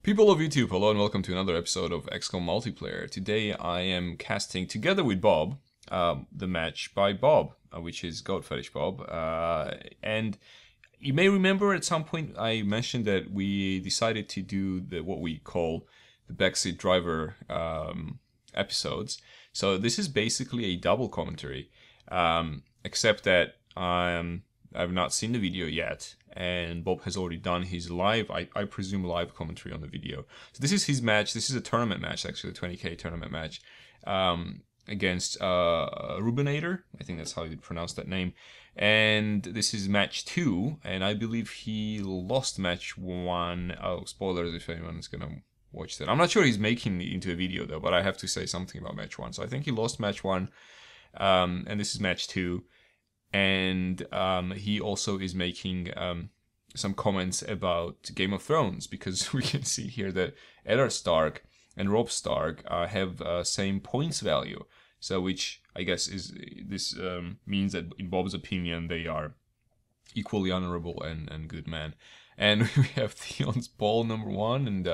People of YouTube, hello and welcome to another episode of XCOM Multiplayer. Today I am casting, together with Bob, the match by Bob, which is GoatFetishBob. And you may remember at some point I mentioned that we decided to do what we call the Backseat driver episodes. So this is basically a double commentary, except that I've not seen the video yet, and Bob has already done his live, I presume, live commentary on the video. So this is his match. This is a tournament match, actually, a 20k tournament match against Reubanator. I think that's how you pronounce that name. And this is match 2, and I believe he lost match 1. Oh, spoilers if anyone's gonna watch that. I'm not sure he's making it into a video though, but I have to say something about match 1. So I think he lost match 1, and this is match 2. And he also is making some comments about Game of Thrones, because we can see here that Eddard Stark and Robb Stark have same points value. So which I guess is this means that in Bob's opinion they are equally honorable and good men. And we have Theon's ball number 1 and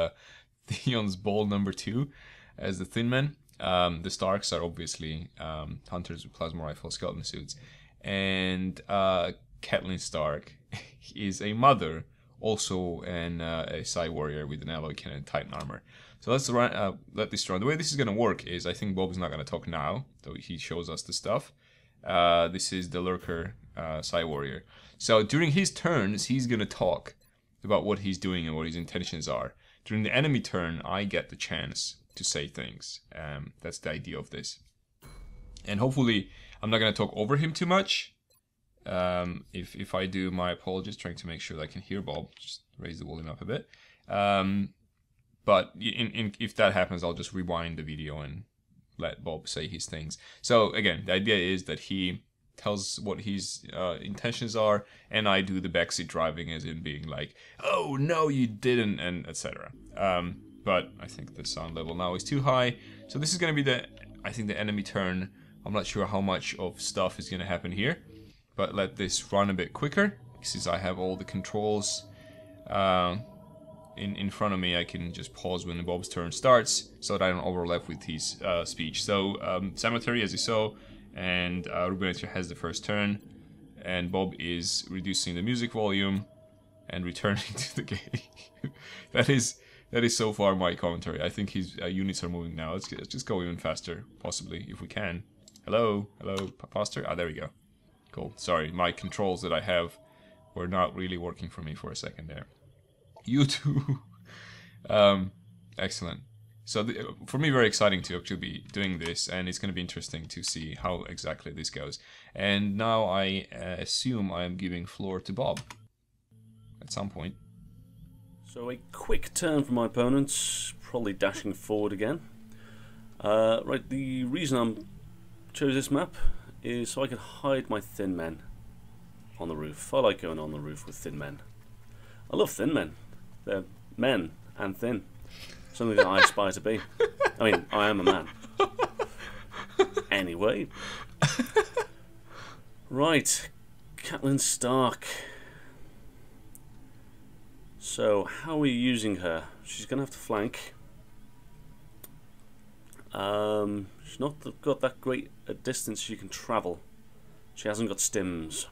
Theon's ball number 2 as the Thin Men. The Starks are obviously hunters with plasma rifle skeleton suits. And Catelyn Stark is a mother, also a Psi warrior with an alloy cannon and Titan armor. So let's let this run. The way this is going to work is, I think Bob is not going to talk now, though he shows us the stuff. This is the Lurker Psi warrior. So during his turns, he's going to talk about what he's doing and what his intentions are. During the enemy turn, I get the chance to say things. That's the idea of this. And hopefully, I'm not going to talk over him too much. If I do, my apologies, trying to make sure that I can hear Bob. Just raise the volume up a bit. But if that happens, I'll just rewind the video and let Bob say his things. So again, the idea is that he tells what his intentions are, and I do the backseat driving, as in being like, "Oh no, you didn't," and etc. But I think the sound level now is too high. So this is going to be the enemy turn. I'm not sure how much of stuff is going to happen here, but let this run a bit quicker, since I have all the controls in front of me. I can just pause when Bob's turn starts, so that I don't overlap with his speech. So Cemetery, as you saw, and Reubanator has the first turn, and Bob is reducing the music volume and returning to the game. That is so far my commentary. I think his units are moving now. Let's just go even faster, possibly, if we can. Hello, faster? Ah, there we go. Cool. Sorry, my controls that I have were not really working for me for a second there. You too. Excellent. So for me, very exciting to actually be doing this, and it's going to be interesting to see how exactly this goes. And now I assume I am giving floor to Bob at some point. So a quick turn from my opponents, probably dashing forward again. Right, the reason I chose this map is so I could hide my thin men on the roof. I like going on the roof with thin men. I love thin men. They're men and thin. Something that I aspire to be. I mean, I am a man. Anyway. Right, Catelyn Stark. So, how are we using her? She's going to have to flank. She's not got that great a distance she can travel. She hasn't got stims.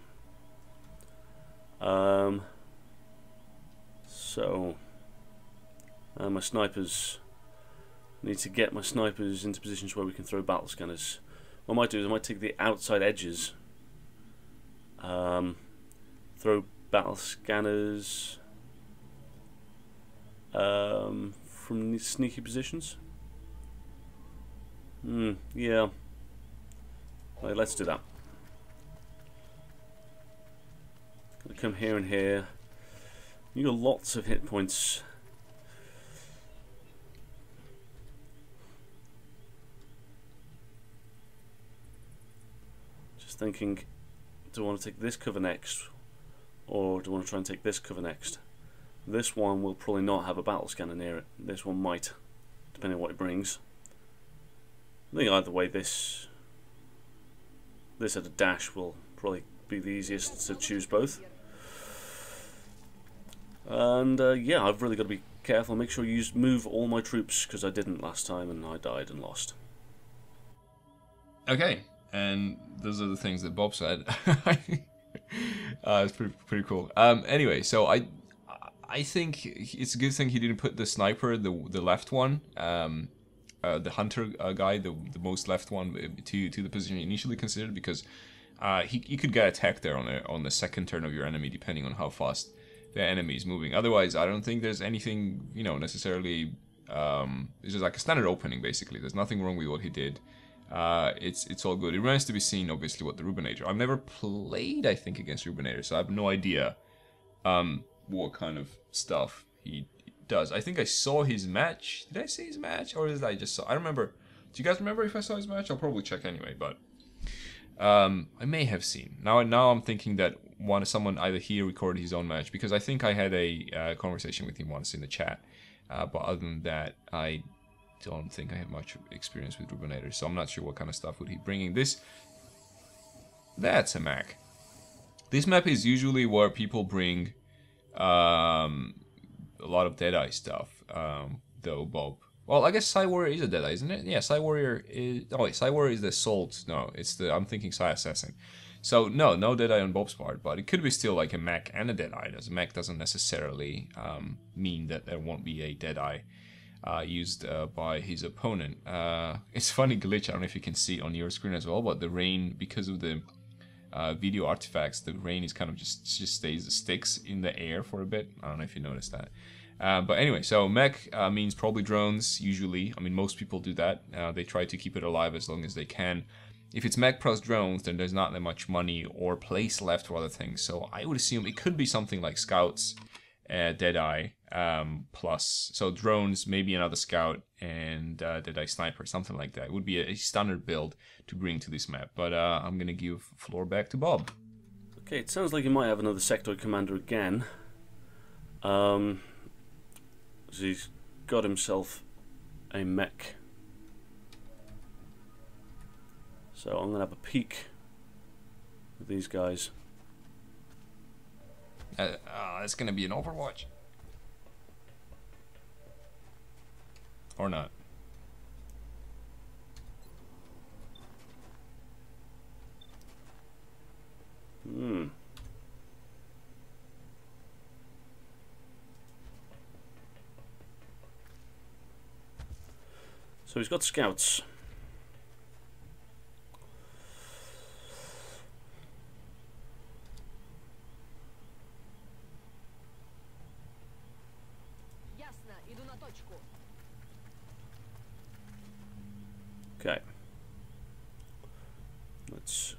My snipers need to get my snipers into positions where we can throw battle scanners. What I might do is I might take the outside edges, throw battle scanners from these sneaky positions. Yeah. Right, let's do that. Gonna come here and here. You got lots of hit points. Just thinking, do I want to take this cover next, or do I want to try and take this cover next? This one will probably not have a battle scanner near it. This one might, depending on what it brings. I think either way, this at a dash will probably be the easiest to choose both. And yeah, I've really got to be careful. Make sure you move all my troops, because I didn't last time and I died and lost. Okay, and those are the things that Bob said. It's pretty cool. Anyway, so I think it's a good thing he didn't put the sniper, the left one, the hunter guy, the most left one, to the position he initially considered, because he could get attacked there on the second turn of your enemy, depending on how fast the enemy is moving. Otherwise, I don't think there's anything, you know, necessarily. It's just like a standard opening, basically. There's nothing wrong with what he did. It's all good. It remains to be seen, obviously, what the Reubanator. I've never played, I think, against Reubanator, so I have no idea what kind of stuff he does. I think I saw his match. Did I see his match, or did I just saw? I remember. Do you guys remember if I saw his match? I'll probably check anyway, but I may have seen. Now I'm thinking that someone either here recorded his own match, because I think I had a conversation with him once in the chat. But other than that, I don't think I have much experience with Reubanator, so I'm not sure what kind of stuff would he bringing. That's a Mac. This map is usually where people bring a lot of Deadeye stuff, though, Bob. Well, I guess Psy Warrior is a Deadeye, isn't it? Yeah, Psy Warrior is... Oh, wait, Psy Warrior is the Assault. No, it's the... I'm thinking Psy Assassin. So, no Deadeye on Bob's part, but it could be still like a mech and a Deadeye. A mech doesn't necessarily mean that there won't be a Deadeye used by his opponent. It's a funny glitch, I don't know if you can see it on your screen as well, but the rain, because of the video artifacts, the rain is kind of just sticks in the air for a bit. I don't know if you noticed that. But anyway, so mech means probably drones, usually. I mean, most people do that. They try to keep it alive as long as they can. If it's mech plus drones, then there's not that much money or place left for other things. So I would assume it could be something like scouts, Deadeye, plus, so drones, maybe another scout, and Deadeye sniper, something like that. It would be a standard build to bring to this map. But I'm going to give floor back to Bob. Okay, it sounds like he might have another sectoid commander again. So he's got himself a mech. So I'm going to have a peek with these guys. It's going to be an Overwatch. Or not. So he's got scouts. Okay. Let's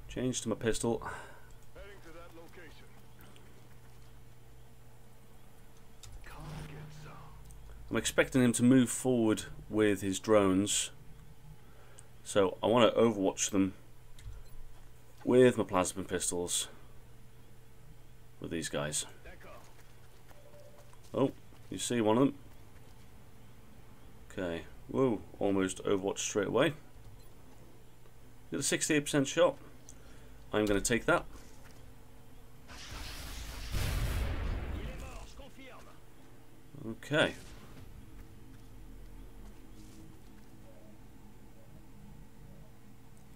change to my pistol. Heading to that location. Come get some. I'm expecting him to move forward with his drones, so I want to overwatch them with my plasma pistols with these guys. Oh, you see one of them? Okay, whoa, almost overwatched straight away. Get a 68% shot. I'm going to take that. Okay.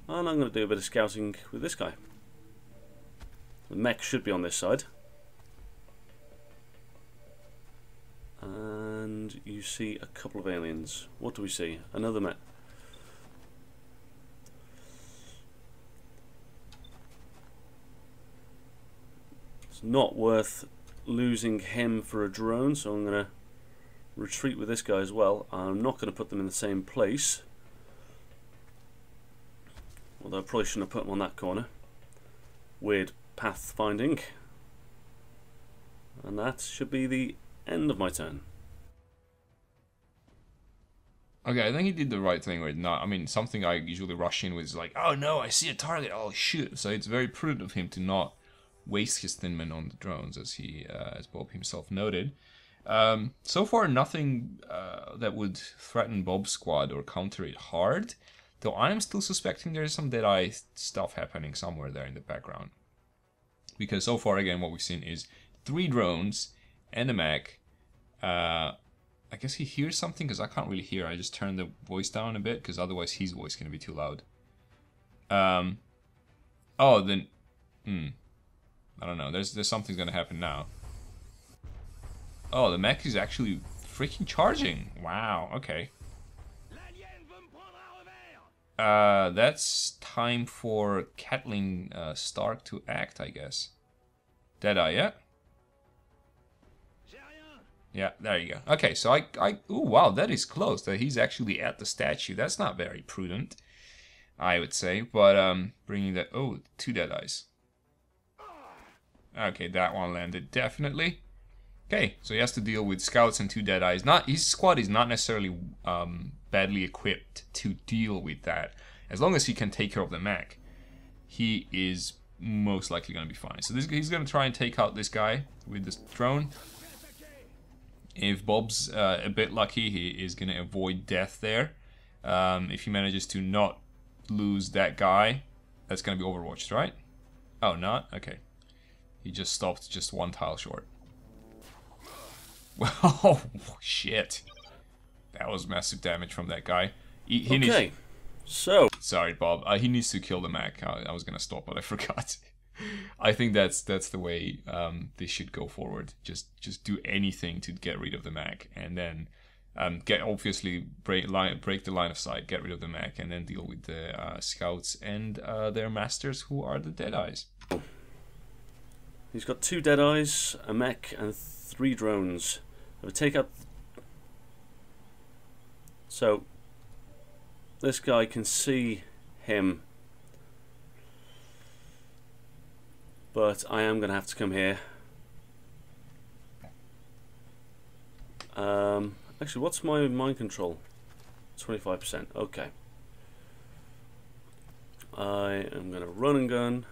And I'm going to do a bit of scouting with this guy. The mech should be on this side. And you see a couple of aliens. What do we see? Another mech. It's not worth losing him for a drone, so I'm going to retreat with this guy as well. I'm not going to put them in the same place. Although I probably shouldn't have put them on that corner. Weird path finding. And that should be the end of my turn. Okay, I think he did the right thing with not. I mean, something I usually rush in with is like, oh no, I see a target, oh shoot. So it's very prudent of him to not waste his thin men on the drones, as Bob himself noted. So far, nothing that would threaten Bob's squad or counter it hard. Though I am still suspecting there's some Deadeye stuff happening somewhere there in the background. Because so far, again, what we've seen is 3 drones and a mech. I guess he hears something because I can't really hear. I just turned the voice down a bit because otherwise his voice is going to be too loud. Oh, then... I don't know. There's something's going to happen now. Oh, the mech is actually freaking charging. Wow, okay. That's time for Catelyn Stark to act, I guess. Deadeye, yeah? Yeah, there you go. Okay, so oh wow, that is close. That he's actually at the statue. That's not very prudent, I would say. But bringing that, oh, 2 Deadeyes. Okay, that one landed definitely. Okay, so he has to deal with scouts and 2 Deadeyes. His squad is not necessarily badly equipped to deal with that. As long as he can take care of the mech, he is most likely going to be fine. So he's going to try and take out this guy with this drone. If Bob's a bit lucky, he is going to avoid death there. If he manages to not lose that guy, that's going to be overwatched, right? Oh, not? Okay. He just stopped just 1 tile short. Oh, shit. That was massive damage from that guy. Okay, so... Sorry, Bob. He needs to kill the mech. I was going to stop, but I forgot. I think that's the way this should go forward. Just do anything to get rid of the mech, and then obviously break the line of sight, get rid of the mech, and then deal with the scouts and their masters, who are the Deadeyes. He's got 2 Deadeyes, a mech, and 3 drones. I would take out. So this guy can see him. But I am going to have to come here. Actually, what's my mind control? 25%. Okay. I am going to run and gun.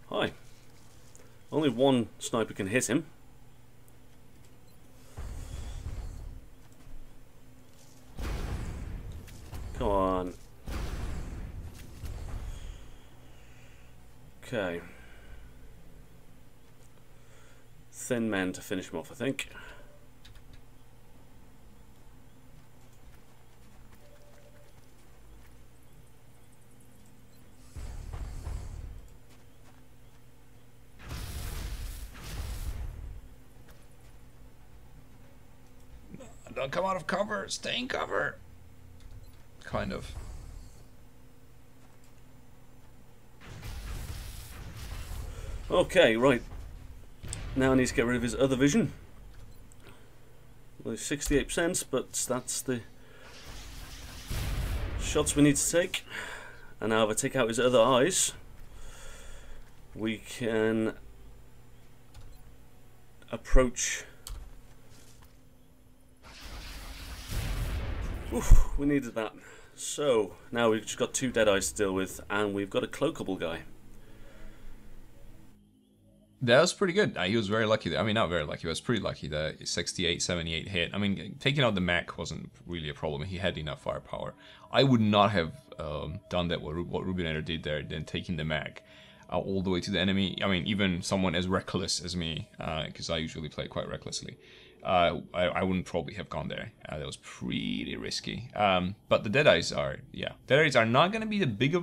Hi. Only 1 sniper can hit him. Come on. Okay. Thin men to finish him off, I think. Don't come out of cover. Stay in cover. Kind of. Okay, right. Now I need to get rid of his other vision. Well, 68%, but that's the shots we need to take. And now if I take out his other eyes, we can approach. Oof, we needed that. So now we've just got 2 Deadeyes to deal with, and we've got a cloakable guy. That was pretty good. He was very lucky. I mean, not very lucky. He was pretty lucky. The 68, 78 hit. I mean, taking out the mech wasn't really a problem. He had enough firepower. I would not have done that, what Reubanator did there, then taking the mech all the way to the enemy. I mean, even someone as reckless as me, because I usually play quite recklessly, I wouldn't probably have gone there. That was pretty risky. But the Deadeyes are, yeah. Deadeyes are not going to be that big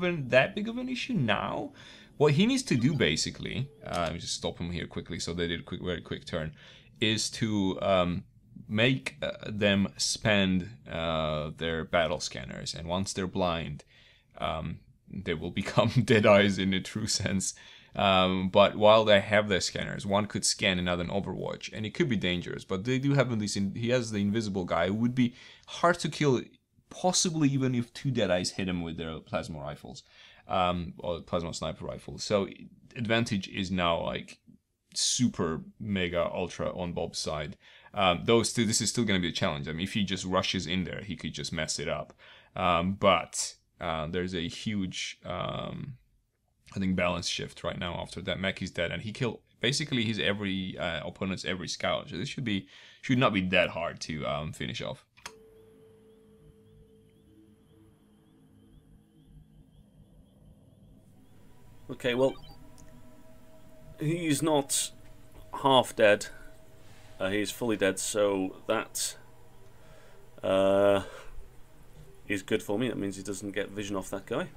of an issue now. What he needs to do, basically, let me just stop him here quickly so they did a very quick turn, is to make them spend their battle scanners. And once they're blind, they will become Deadeyes in the true sense. But while they have their scanners, one could scan another in Overwatch, and it could be dangerous. But they do have this. He has the invisible guy. It would be hard to kill, possibly even if 2 Deadeyes hit him with their plasma rifles, or plasma sniper rifles. So advantage is now like super mega ultra on Bob's side. This is still going to be a challenge. I mean, if he just rushes in there, he could just mess it up. But there's a huge, I think, balance shift right now after that mech is dead, and he killed basically his opponent's every scout. So this should not be that hard to finish off. Okay, well, he's not half dead. He's fully dead, so that is good for me. That means he doesn't get vision off that guy.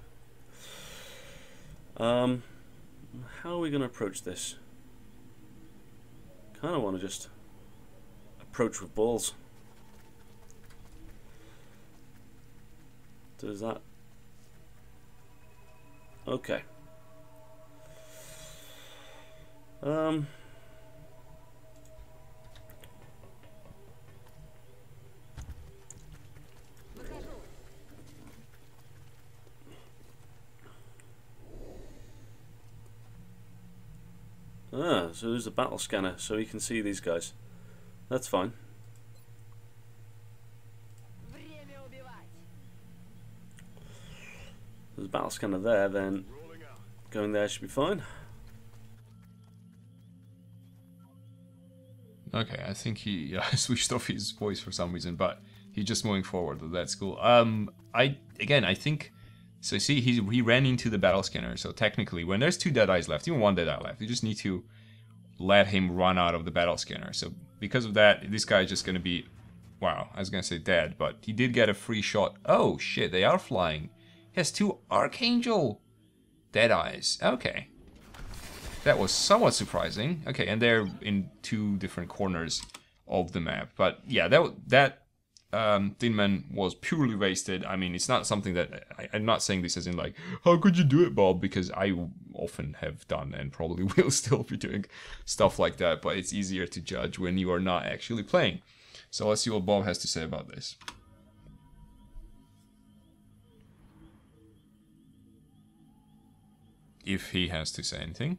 How are we going to approach this? Kind of want to just approach with balls. Does that? Okay. So there's a battle scanner, so he can see these guys. That's fine. There's a battle scanner there, then going there should be fine. Okay, I think he switched off his voice for some reason, but he's just moving forward. That's cool. I think. So see, he ran into the battle scanner. So technically, when there's 2 Deadeyes left, even 1 Deadeye left, you just need to let him run out of the battle scanner. So because of that, this guy is just gonna be, wow, I was gonna say dead, but he did get a free shot. Oh shit, they are flying. He has 2 Archangel Deadeyes. Okay. That was somewhat surprising. Okay, and they're in 2 different corners of the map. But yeah, that Thin Man was purely wasted. I mean, it's not something that I'm not saying this as in like, how could you do it, Bob? Because I often have done and probably will still be doing stuff like that. But it's easier to judge when you are not actually playing. So let's see what Bob has to say about this. If he has to say anything.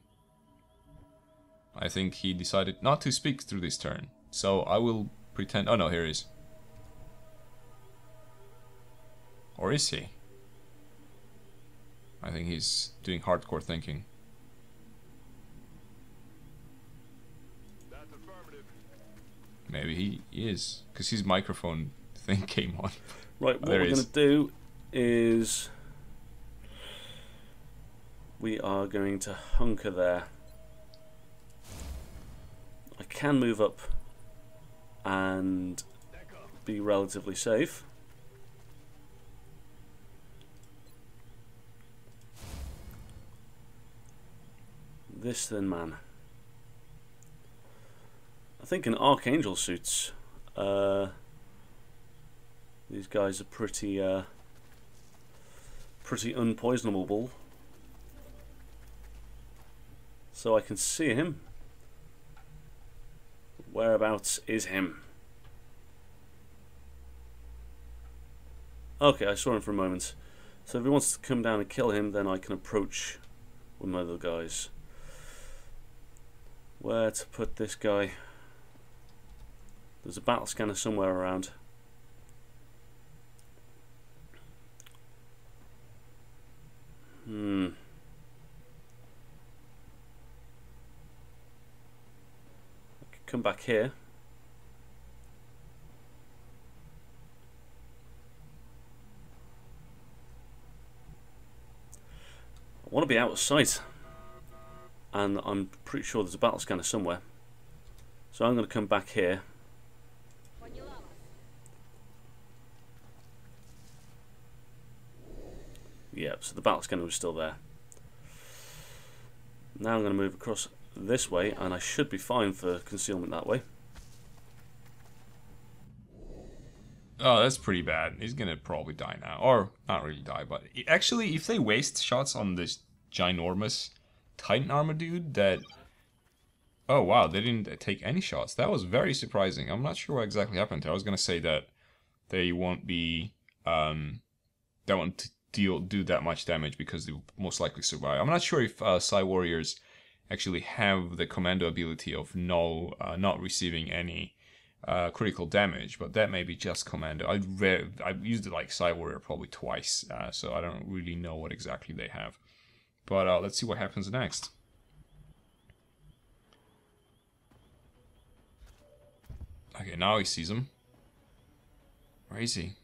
I think he decided not to speak through this turn. So I will pretend... Oh no, here he is. Or is he? I think he's doing hardcore thinking. That's affirmative. Maybe he is. Because his microphone thing came on. Right, what we're going to do is... we are going to hunker there. I can move up and be relatively safe. This Thin Man. I think in Archangel suits, these guys are pretty unpoisonable. So I can see him. Whereabouts is him? Okay, I saw him for a moment. So if he wants to come down and kill him, then I can approach with my other guys. Where to put this guy? There's a battle scanner somewhere around. I could come back here. I want to be out of sight. And I'm pretty sure there's a battle scanner somewhere. So I'm going to come back here. Yep, so the battle scanner was still there. Now I'm going to move across this way, and I should be fine for concealment that way. Oh, that's pretty bad. He's going to probably die now. Or, not really die, but... Actually, if they waste shots on this ginormous Titan armor dude, that... Oh, wow, they didn't take any shots. That was very surprising. I'm not sure what exactly happened there. I was going to say that they won't be... they won't do that much damage because they will most likely survive. I'm not sure if Psy Warriors actually have the commando ability of not receiving any critical damage, but that may be just commando. I've used it like Psy Warrior probably twice, so I don't really know what exactly they have. But let's see what happens next. Okay, now he sees him. Where is he?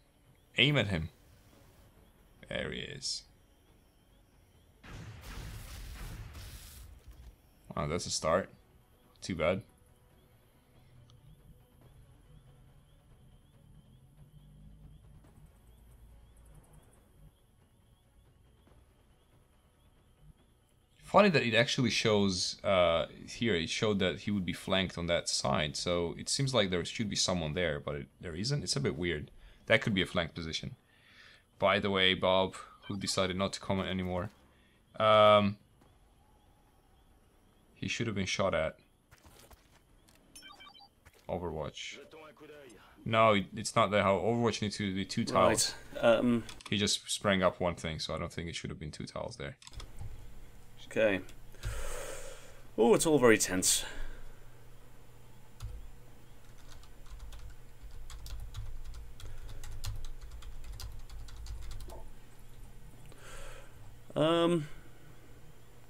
Aim at him. There he is. Oh, that's a start. Too bad. Funny that it actually shows here. It showed that he would be flanked on that side, so it seems like there should be someone there, but there isn't. It's a bit weird. That could be a flank position. By the way, Bob, who decided not to comment anymore, he should have been shot at. Overwatch. No, it's not that how Overwatch needs to be 2 tiles. Right. He just sprang up one thing, so I don't think it should have been 2 tiles there. Okay. Oh, it's all very tense.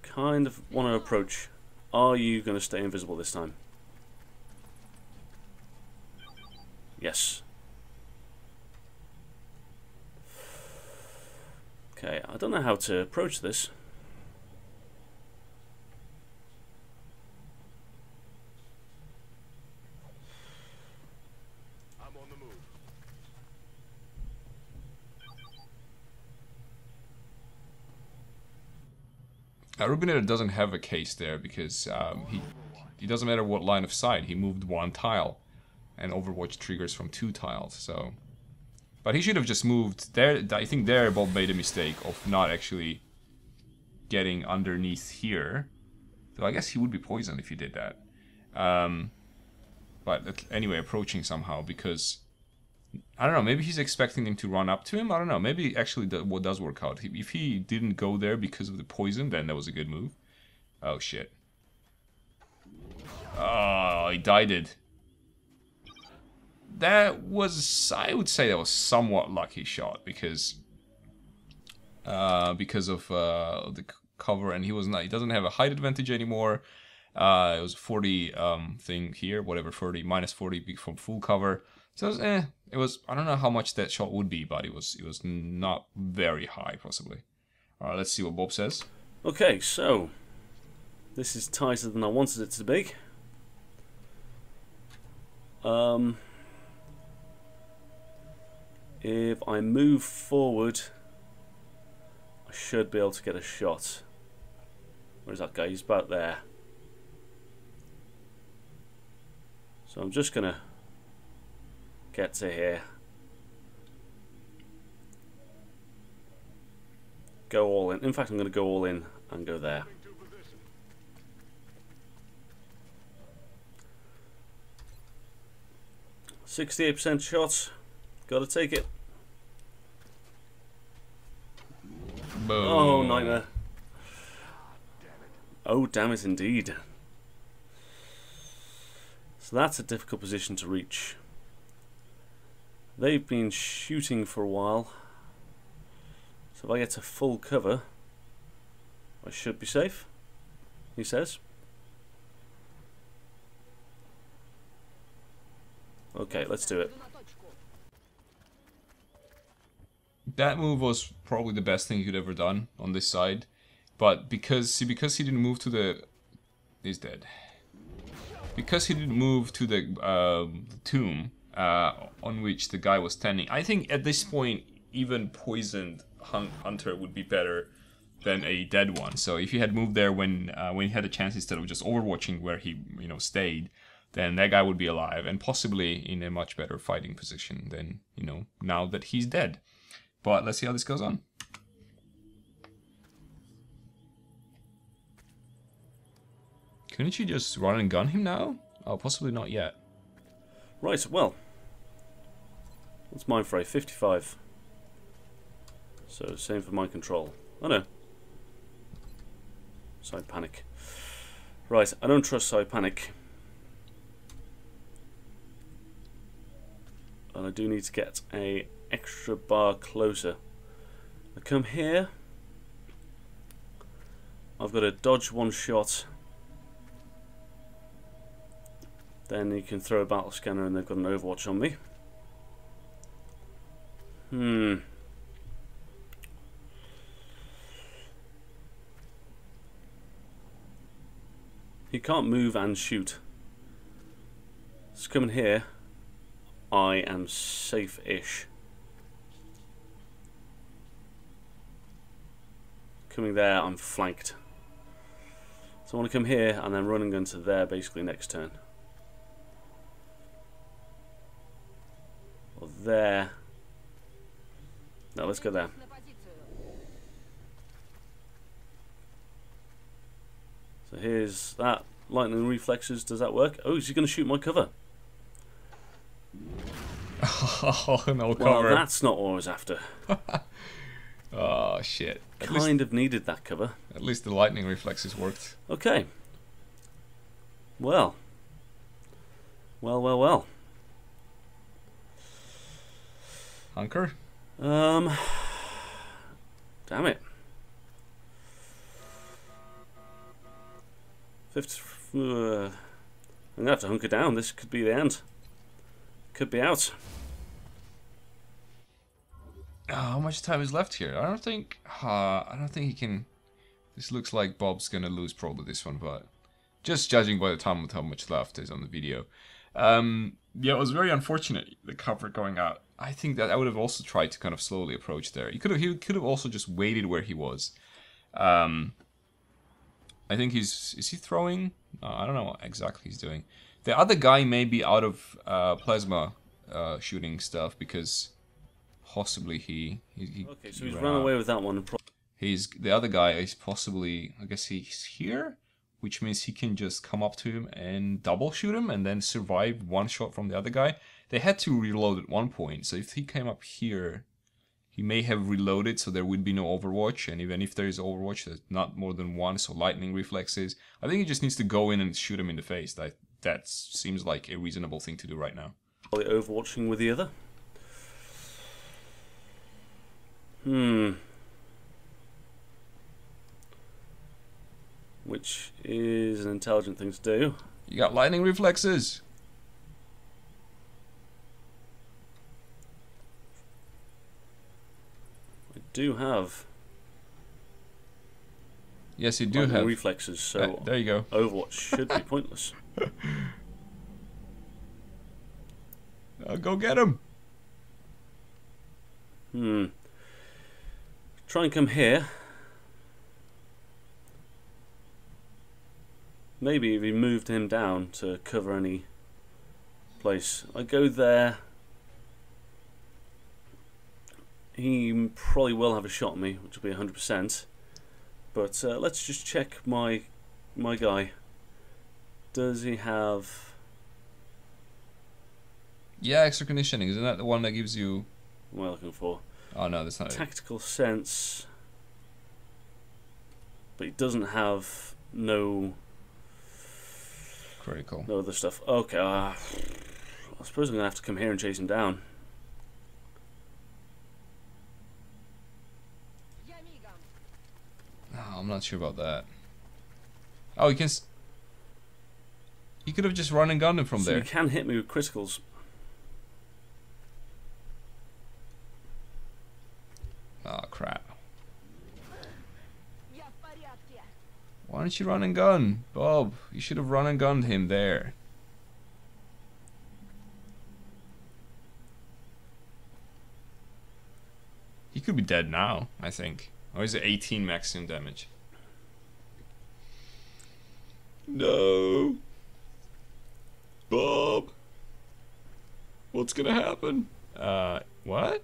Kind of want to approach. Are you going to stay invisible this time? Yes. Okay, I don't know how to approach this. I'm on the move. Reubanator doesn't have a case there because he doesn't matter what line of sight. He moved 1 tile, and Overwatch triggers from 2 tiles. So, but he should have just moved there. I think there Bob made a mistake of not actually getting underneath here. So I guess he would be poisoned if he did that. But anyway, approaching somehow because I don't know. Maybe he's expecting him to run up to him. I don't know. Maybe actually what does work out. If he didn't go there because of the poison, then that was a good move. Oh shit! Oh, he died it. That was, I would say, that was somewhat lucky shot because of the cover, and he was not. He doesn't have a height advantage anymore. It was 40 thing here, whatever 40 minus 40 from full cover. So it was I don't know how much that shot would be, but it was not very high possibly. All right, let's see what Bob says. Okay, so this is tighter than I wanted it to be. If I move forward, I should be able to get a shot. Where's that guy? He's about there. So I'm just gonna get to here. Go all in. In fact, I'm gonna go all in and go there. To position. 68% shots. Gotta take it. Boom. Oh, nightmare. Oh, damn it indeed. So that's a difficult position to reach. They've been shooting for a while. So if I get to full cover, I should be safe, he says. Okay, let's do it. That move was probably the best thing he could ever done on this side, but because he didn't move to the, he's dead. Because he didn't move to the tomb on which the guy was standing, I think at this point even poisoned hunter would be better than a dead one. So if he had moved there when he had a chance instead of just overwatching where he stayed, then that guy would be alive and possibly in a much better fighting position than now that he's dead. But let's see how this goes on. Couldn't you just run and gun him now? Oh, possibly not yet. Right, well. What's mine for a 55? So, same for my control. Oh no. Side panic. Right, I don't trust side panic. And I do need to get a extra bar closer. I come here. I've got to dodge one shot. Then you can throw a battle scanner and they've got an overwatch on me. He can't move and shoot. Let's come in here. I am safe-ish. Coming there, I'm flanked. So I want to come here and then run and gun to there basically next turn. Or there. No, let's go there. So here's that. Lightning reflexes, does that work? Oh, is he going to shoot my cover? Oh, no Well, cover. that's not what I was after. Oh, shit. Kind of needed that cover. At least the lightning reflexes worked. Okay. Well. Well. Hunker? Damn it. I'm gonna have to hunker down. This could be the end. Could be out. Oh, how much time is left here? I don't think he can. This looks like Bob's gonna lose probably this one, but just judging by the time with how much left is on the video. Yeah, it was very unfortunate, the cover going out. I think that I would have also tried to kind of slowly approach there. He could have also just waited where he was. I think is he throwing? I don't know what exactly he's doing. The other guy may be out of plasma shooting stuff because possibly he Okay, so he's run away with that one. the other guy is possibly, I guess he's here, which means he can just come up to him and double shoot him and then survive one shot from the other guy. They had to reload at one point, so if he came up here, he may have reloaded, so there would be no Overwatch, and even if there is Overwatch, there's not more than one, so lightning reflexes. I think he just needs to go in and shoot him in the face. That seems like a reasonable thing to do right now. Probably overwatching with the other. Which is an intelligent thing to do. You got lightning reflexes. I do have. Yes, you do lightning have reflexes, so there you go. Overwatch should be pointless. Go get him. Try and come here. Maybe if he moved him down to cover any place. I go there. He probably will have a shot at me, which will be 100%. But let's just check my guy. Does he have... Yeah, extra conditioning. Isn't that the one that gives you... What am I looking for? Oh no, that's not it. Tactical sense. But he doesn't have no Critical. other stuff. Okay, I suppose I'm going to have to come here and chase him down. Oh, I'm not sure about that. Oh, he can... He could have just run and gunned him from So there. you can hit me with criticals. Oh, crap. Why don't you run and gun? Bob, you should have run and gunned him there. He could be dead now, I think. Or is it 18 maximum damage? No. Bob. What's gonna happen? What?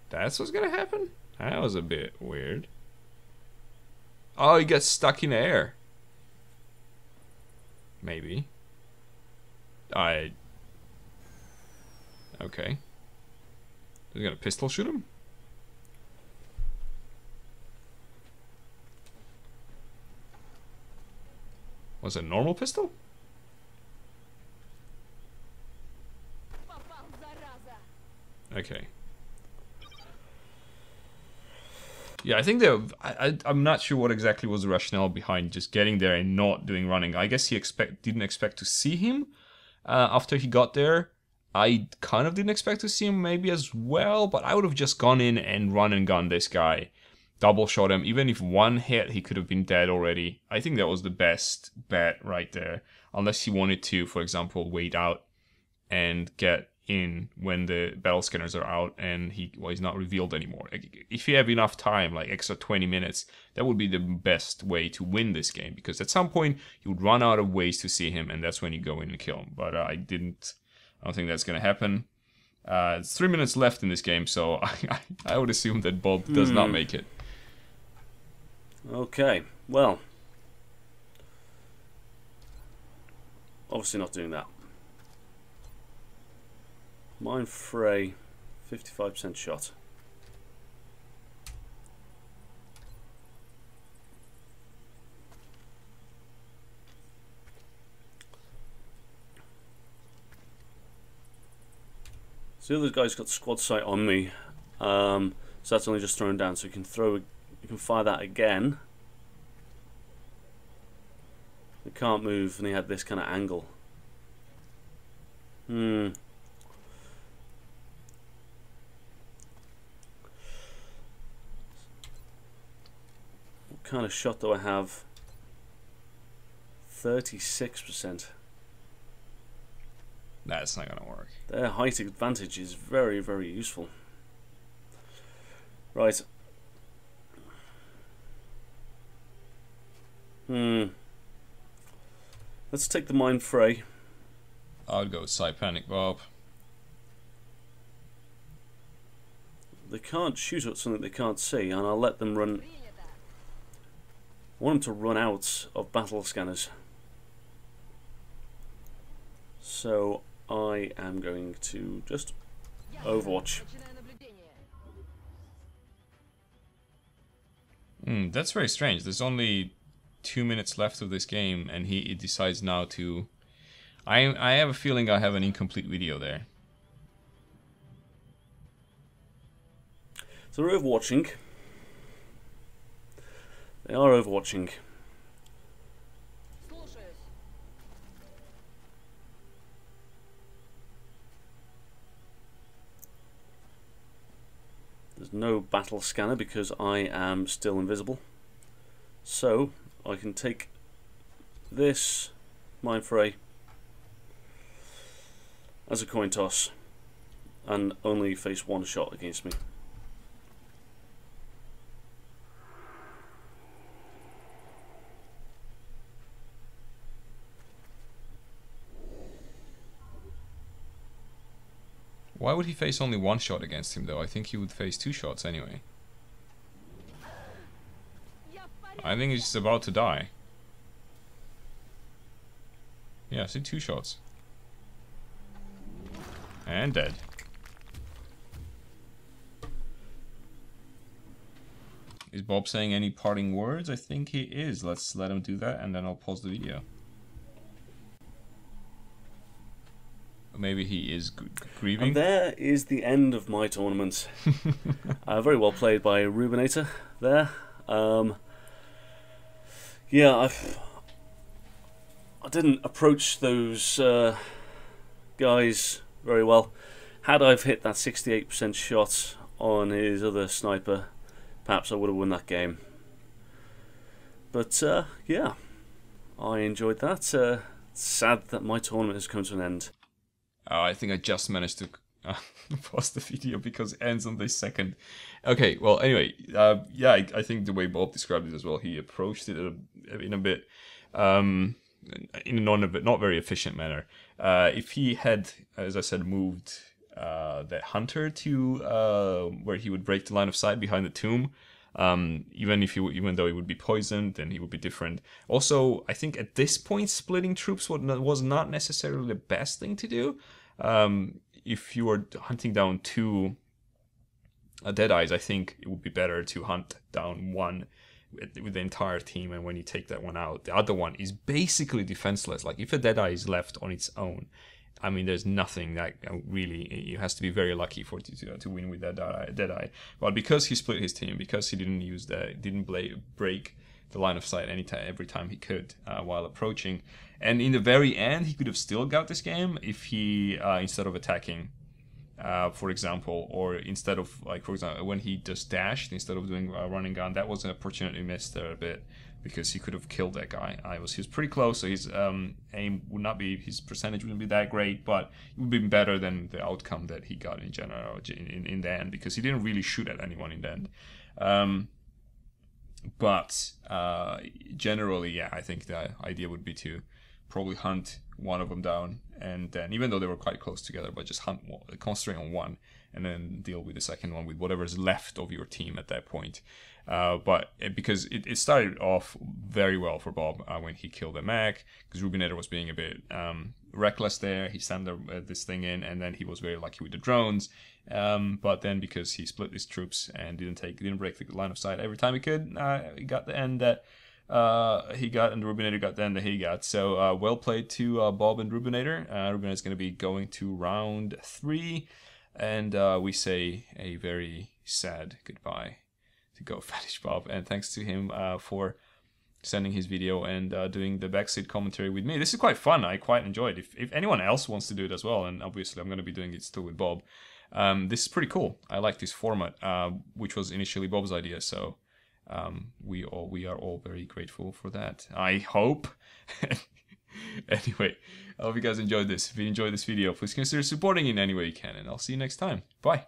That's what's gonna happen? That was a bit weird. Oh, he gets stuck in air. Maybe. Okay. Is he gonna pistol shoot him? Was it a normal pistol? Okay. Yeah, I think I'm not sure what exactly was the rationale behind just getting there and not doing running. I guess he didn't expect to see him after he got there. I kind of didn't expect to see him maybe as well, but I would have just gone in and run and gunned this guy. double shot him. Even if one hit, he could have been dead already. I think that was the best bet right there. Unless he wanted to, for example, wait out and get in when the battle scanners are out and he's not revealed anymore. If you have enough time, like extra 20 minutes, that would be the best way to win this game, because at some point you would run out of ways to see him, and that's when you go in and kill him. But I don't think that's gonna happen. It's 3 minutes left in this game, so I would assume that Bob does not make it. Okay, well, obviously not doing that. Mine fray, 55% shot. So the other guy's got squad sight on me, so that's only just thrown down. So you can fire that again. He can't move, and he had this kind of angle. What kind of shot do I have? 36%. That's not gonna work. Their height advantage is very, very useful. Right. Let's take the Mind Fray. I'll go Panic Bob. They can't shoot at something they can't see, and I'll let them run. I want them to run out of battle scanners. So I am going to just Overwatch. That's very strange. There's only 2 minutes left of this game, and he decides now to... I have a feeling I have an incomplete video there. So they're overwatching. They are overwatching. There's no battle scanner because I am still invisible. So I can take this Mind Fray as a coin toss and only face one shot against me. Why would he face only one shot against him though? I think he would face 2 shots anyway. I think he's just about to die. Yeah, I see 2 shots. And dead. Is Bob saying any parting words? I think he is. Let's let him do that and then I'll pause the video. Maybe he is grieving. And there is the end of my tournament. Very well played by Reubanator there. Yeah, I didn't approach those guys very well. Had I hit that 68% shot on his other sniper, perhaps I would have won that game. But yeah, I enjoyed that. Sad that my tournament has come to an end. I think I just managed to pause the video because it ends on this second. Okay, well, anyway, yeah, I think the way Bob described it as well, he approached it in a bit, in a not very efficient manner. If he had, as I said, moved that hunter to where he would break the line of sight behind the tomb, even though he would be poisoned, then he would be different. Also, I think at this point, splitting troops was not necessarily the best thing to do. If you were hunting down 2 Deadeyes, I think it would be better to hunt down one with the entire team, and when you take that one out, the other one is basically defenseless. Like, if a Deadeye is left on its own, I mean, there's nothing that really... It has to be very lucky for to win with that Deadeye. But because he split his team, because he didn't break the line of sight every time he could while approaching, and in the very end, he could have still got this game if he, instead of attacking for example, or instead of, like, for example, when he just dashed instead of doing a running gun, that was an opportunity missed there a bit, because he could have killed that guy. He was pretty close, so his aim would not be, his percentage wouldn't be that great, but it would be better than the outcome that he got in general in the end, because he didn't really shoot at anyone in the end. But generally, yeah, I think the idea would be to probably hunt one of them down, and then, even though they were quite close together, but just concentrate on one, and then deal with the second one with whatever's left of your team at that point. Because it started off very well for Bob when he killed the mech, because Reubanator was being a bit reckless there. He sent this thing in, and then he was very lucky with the drones. But then, because he split his troops and didn't break the line of sight every time he could, he got the end that he got, and the Reubanator got the end that he got. So well played to Bob and Reubanator. Reubanator is going to be going to round 3, and we say a very sad goodbye to GoatFetishBob, and thanks to him for sending his video and doing the Backseat commentary with me. This is quite fun. I quite enjoyed it. If anyone else wants to do it as well, and obviously I'm going to be doing it still with Bob, this is pretty cool. I like this format, which was initially Bob's idea, so we are all very grateful for that, I hope. Anyway, I hope you guys enjoyed this. If you enjoyed this video, please consider supporting in any way you can, and I'll see you next time. Bye.